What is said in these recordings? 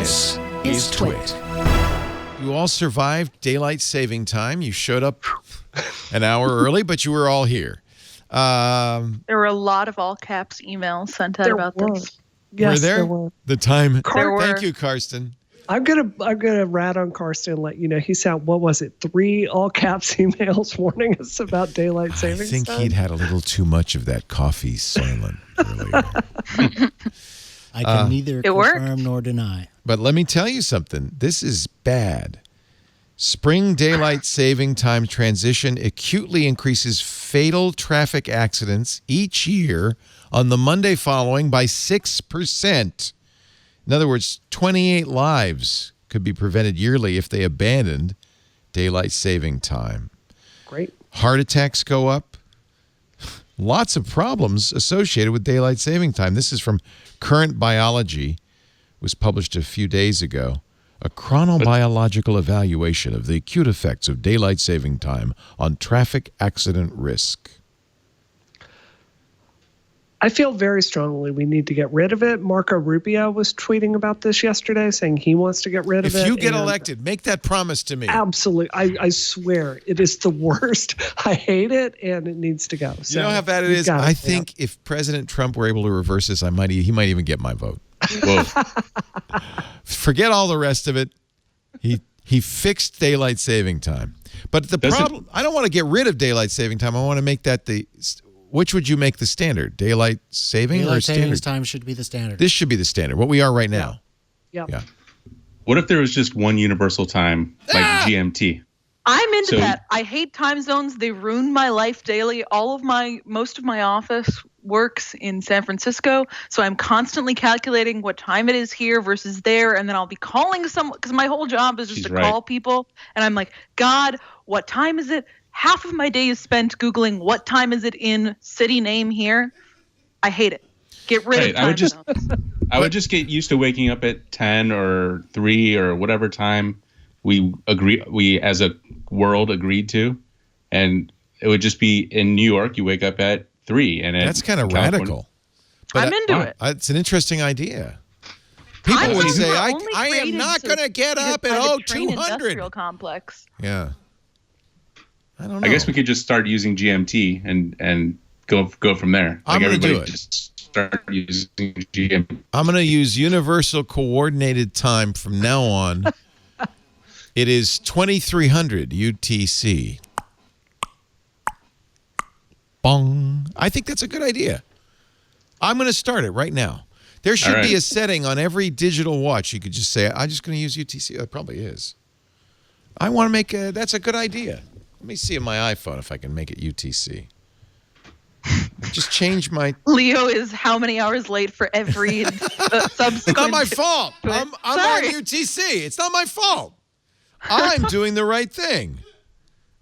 This is TWiT. You all survived daylight saving time. You showed up an hour early, but you were all here. There were a lot of all caps emails sent out about this. Yes, there were. The time. There were. Thank you, Karsten. I'm gonna rat on Karsten and let you know he sent, what was it, 3 all caps emails warning us about daylight savings I think time? he'd had a little too much of that coffee Soylent earlier. I can neither confirm worked. nor deny. But let me tell you something. This is bad. Spring daylight saving time transition acutely increases fatal traffic accidents each year on the Monday following by 6%. In other words, 28 lives could be prevented yearly if they abandoned daylight saving time. Great. Heart attacks go up. Lots of problems associated with daylight saving time. This is from Current Biology. It was published a few days ago. A chronobiological evaluation of the acute effects of daylight saving time on traffic accident risk. I feel very strongly we need to get rid of it. Marco Rubio was tweeting about this yesterday, saying he wants to get rid of it. If you get elected, make that promise to me. Absolutely. I swear it is the worst. I hate it, and it needs to go. So You know how bad it is? I think if President Trump were able to reverse this, he might even get my vote. Whoa. Forget all the rest of it. He fixed daylight saving time. But the problem, I don't want to get rid of daylight saving time. I want to make that which would you make the standard? Daylight saving or Daylight standard? savings time should be the standard. This should be the standard. What we are right now. Yeah. What if there was just one universal time, like GMT? I'm into that. I hate time zones. They ruin my life daily. Most of my office works in San Francisco, so I'm constantly calculating what time it is here versus there, and then I'll be calling someone because my whole job is just call people, and I'm like, God, what time is it? Half of my day is spent Googling what time is it in city name here. I hate it. Get rid of time zones. I would just get used to waking up at 10 or 3 or whatever time we as a world agreed to, and it would just be in New York you wake up at 3, and that's kind of radical. But I'm into it. It's an interesting idea. People would say, I am not going to get up at 0200. Industrial complex. Yeah. I don't know. I guess we could just start using GMT and go from there. I'm going to do it. Just start using GMT. I'm going to use Universal Coordinated Time from now on. It is 2300 UTC. Bong. I think that's a good idea. I'm going to start it right now. There should be a setting on every digital watch. You could just say, I'm just going to use UTC. It probably is. I want to make that's a good idea. Let me see on my iPhone if I can make it UTC. Just change my... Leo is how many hours late for every subsequent... It's not my fault. I'm on UTC. It's not my fault. I'm doing the right thing.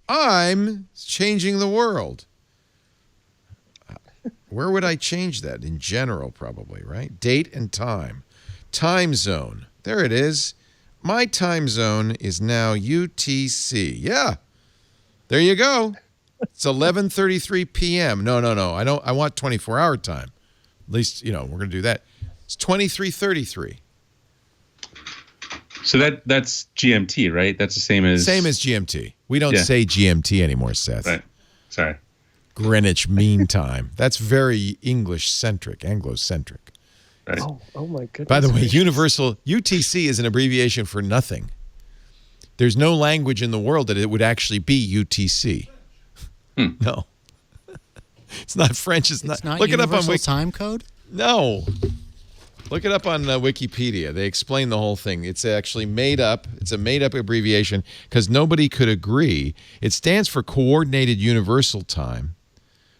I'm changing the world. Where would I change that? In general, probably, right? Date and time. Time zone. There it is. My time zone is now UTC. Yeah. There you go. It's 11:33 p.m. No. I want 24-hour time. At least, we're going to do that. It's 23:33. So that's GMT, right? That's the same as GMT. We don't say GMT anymore, Seth. Right. Sorry. Greenwich Mean Time. That's very English-centric, Anglo-centric. Right. Oh my goodness. By the way, Universal UTC is an abbreviation for nothing. There's no language in the world that it would actually be UTC. No. It's not French. It's not look it up on Universal time code? No. Look it up on Wikipedia. They explain the whole thing. It's actually made up. It's a made-up abbreviation because nobody could agree. It stands for Coordinated Universal Time,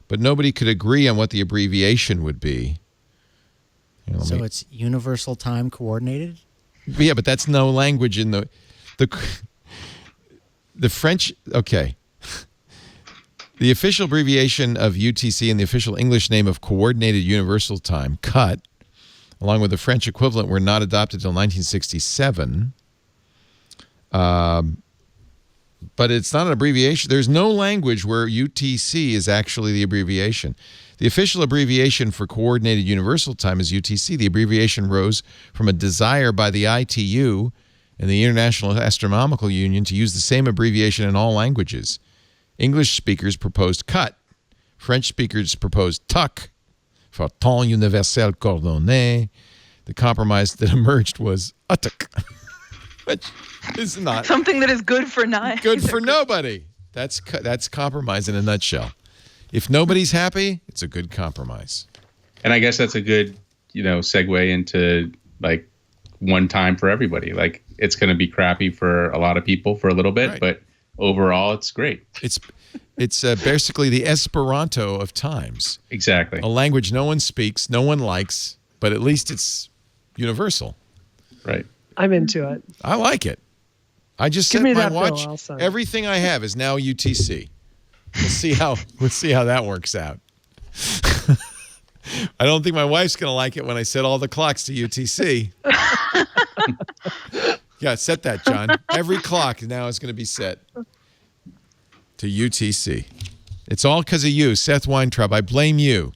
but nobody could agree on what the abbreviation would be. So it's Universal Time Coordinated? Yeah, but that's no language in the French. Okay. The official abbreviation of UTC and the official English name of Coordinated Universal Time, CUT, along with the French equivalent, were not adopted until 1967. but it's not an abbreviation. There's no language where UTC is actually the abbreviation. The official abbreviation for Coordinated Universal Time is UTC. The abbreviation rose from a desire by the ITU and the International Astronomical Union to use the same abbreviation in all languages. English speakers proposed CUT. French speakers proposed TUC for Temps Universel Coordonné. The compromise that emerged was UTC, which is not something that is good for nobody. That's compromise in a nutshell. If nobody's happy, it's a good compromise. And I guess that's a good, segue into like one time for everybody. Like it's going to be crappy for a lot of people for a little bit, right. But overall it's great. It's basically the Esperanto of times. Exactly. A language no one speaks, no one likes, but at least it's universal. Right. I'm into it. I like it. I just Give set me my that watch. bill, I'll sign. Everything I have is now UTC. We'll see how that works out. I don't think my wife's going to like it when I set all the clocks to UTC. Yeah, set that, John. Every clock now is going to be set to UTC. It's all because of you, Seth Weintraub. I blame you.